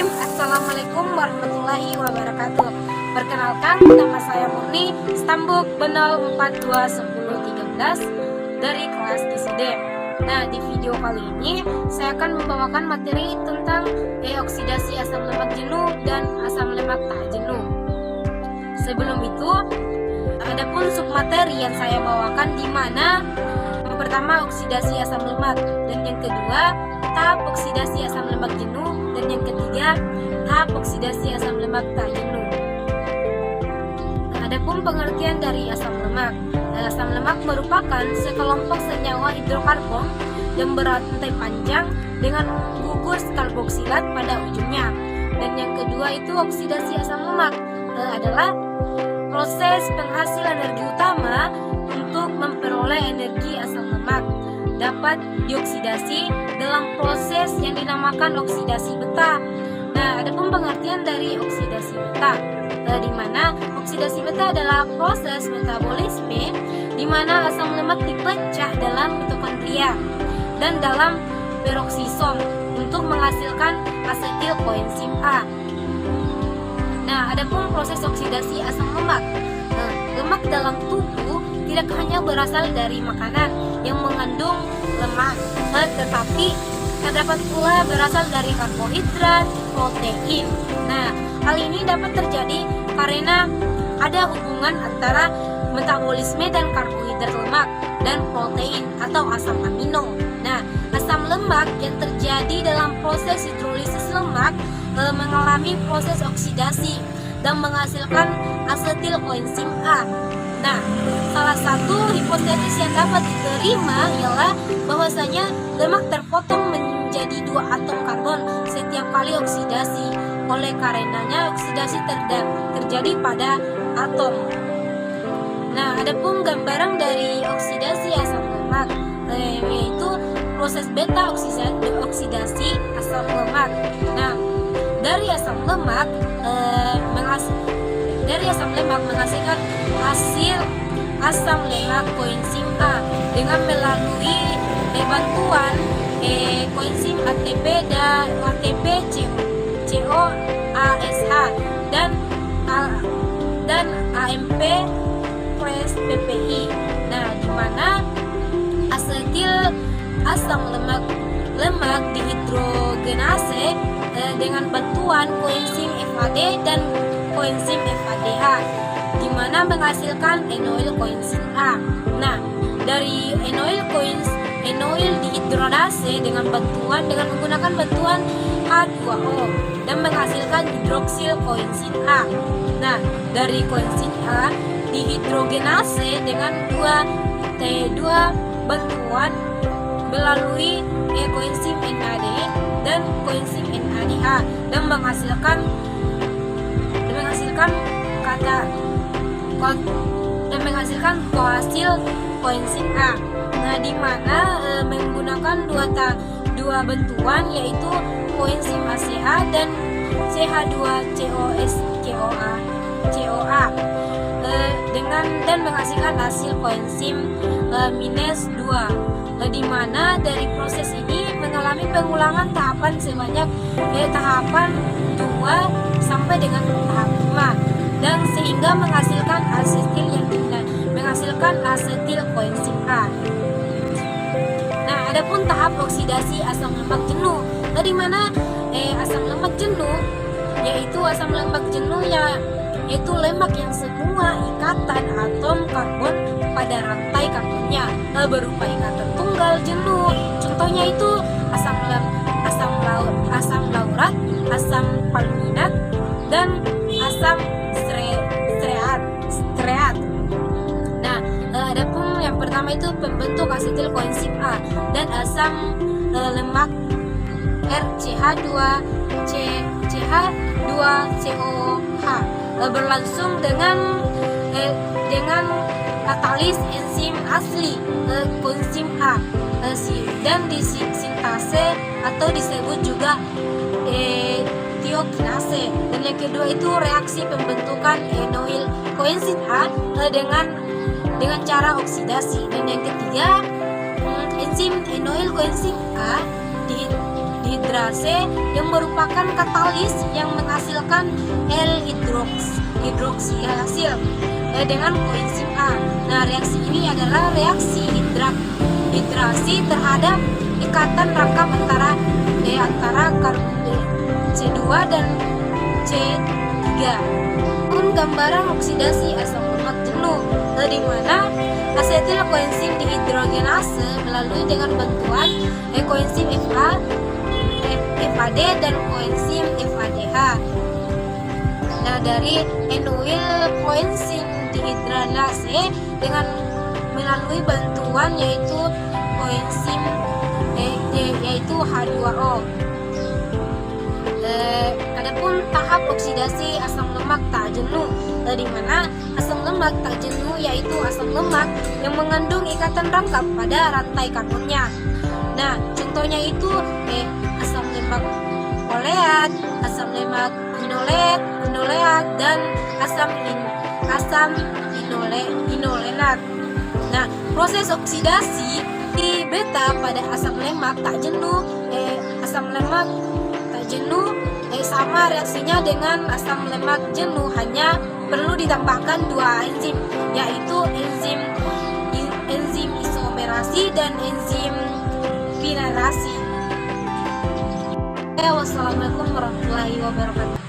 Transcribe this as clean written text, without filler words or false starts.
Bismillahirrahmanirrahim. Assalamualaikum warahmatullahi wabarakatuh. Perkenalkan, nama saya Murni, Stambuk Benol 421013 dari kelas DCD. Nah, di video kali ini saya akan membawakan materi tentang oksidasi asam lemak jenuh dan asam lemak tak jenuh. Sebelum itu, ada pun submateri yang saya bawakan, di mana yang pertama oksidasi asam lemak, dan yang kedua tahap oksidasi asam lemak jenuh, dan yang ketiga tahap oksidasi asam lemak tak jenuh. Adapun pengertian dari asam lemak. Asam lemak merupakan sekelompok senyawa hidrokarbon yang berantai panjang dengan gugus karboksilat pada ujungnya. Dan yang kedua itu oksidasi asam lemak adalah proses penghasil energi utama untuk memperoleh energi asam lemak dapat dioksidasi dalam proses yang dinamakan oksidasi beta. Nah, adapun pengertian dari oksidasi beta, di mana oksidasi beta adalah proses metabolisme di mana asam lemak dipecah dalam mitokondria dan dalam peroksisom untuk menghasilkan asetil koenzim A. Nah, adapun proses oksidasi asam lemak. Lemak dalam tubuh tidak hanya berasal dari makanan yang mengandung lemak, tetapi terdapat pula berasal dari karbohidrat, protein. Nah, hal ini dapat terjadi karena ada hubungan antara metabolisme dan karbohidrat lemak dan protein atau asam amino. Nah, asam lemak yang terjadi dalam proses hidrolisis lemak mengalami proses oksidasi dan menghasilkan asetil koenzim A. Nah, salah satu hipotesis yang dapat diterima ialah bahwasanya lemak terpotong menjadi 2 atom karbon setiap kali oksidasi. Oleh karenanya oksidasi terjadi pada atom. Nah, adapun gambaran dari oksidasi asam lemak yaitu proses beta oksidasi asam lemak. Nah, dari asam lemak menghasilkan hasil asam lemak koenzim A dengan melalui bantuan koenzim ATP dan ATP CoASH dan AMP plus PPI. Nah, di mana asetil asam lemak dihidrogenase dengan bantuan koenzim FAD dan koenzim FADH, di mana menghasilkan enoil koenzim A. Nah, dari enoil dihidrogenase dengan menggunakan bantuan H2O dan menghasilkan hidroksil koenzim A. Nah, dari koenzim A dihidrogenase dengan 2T2 bantuan melalui koenzim NAD dan koenzim NADH dan menghasilkan kohasil koenzim A. Nah, di mana menggunakan dua bantuan yaitu koenzim ACA dan CH2COA dan menghasilkan hasil koenzim minus 2, di mana dari proses ini mengalami pengulangan tahapan sebanyak tahapan 2 sampai dengan tahap 5 dan sehingga menghasilkan asetil koenzim A. Nah, adapun tahap oksidasi asam lemak jenuh, di mana asam lemak jenuh yaitu lemak yang semua ikatan atom karbon pada rantai karbonnya berupa ikatan tunggal jenuh. Contohnya itu asam laurat, asam palminat, dan asam stearat. Nah, adapun yang pertama itu pembentuk asetil koenzim A dan asam lemak RCH2COH berlangsung dengan katalis enzim asli koenzim A dan disintase atau disebut juga tiokinase. Dan yang kedua itu reaksi pembentukan enoil koenzim A dengan cara oksidasi. Dan yang ketiga enzim enoil koenzim A dehidrase yang merupakan katalis yang menghasilkan L-hidroksihasil dengan koenzim A. Nah, reaksi ini adalah reaksi hidrasi terhadap ikatan rangkap antara karbon C2 dan C3. Pun gambaran oksidasi asam lemak jenuh, di mana asetil koenzim dihidrogenase melalui dengan bantuan koenzim FAD dan koenzim FADH. Nah, dari enoil koenzim dihidrogenase dengan melalui bantuan yaitu koenzim yaitu H2O. Adapun tahap oksidasi asam lemak tak jenuh, di mana asam lemak tak jenuh yaitu asam lemak yang mengandung ikatan rangkap pada rantai karbonnya. Nah, contohnya itu asam lemak oleat, asam lemak inoleat dan asam inolenat. Nah, proses oksidasi di beta pada asam lemak tak jenuh sama reaksinya dengan asam lemak jenuh, hanya perlu ditambahkan dua enzim, yaitu enzim isomerasi dan enzim vinylasi. Wassalamualaikum warahmatullahi wabarakatuh.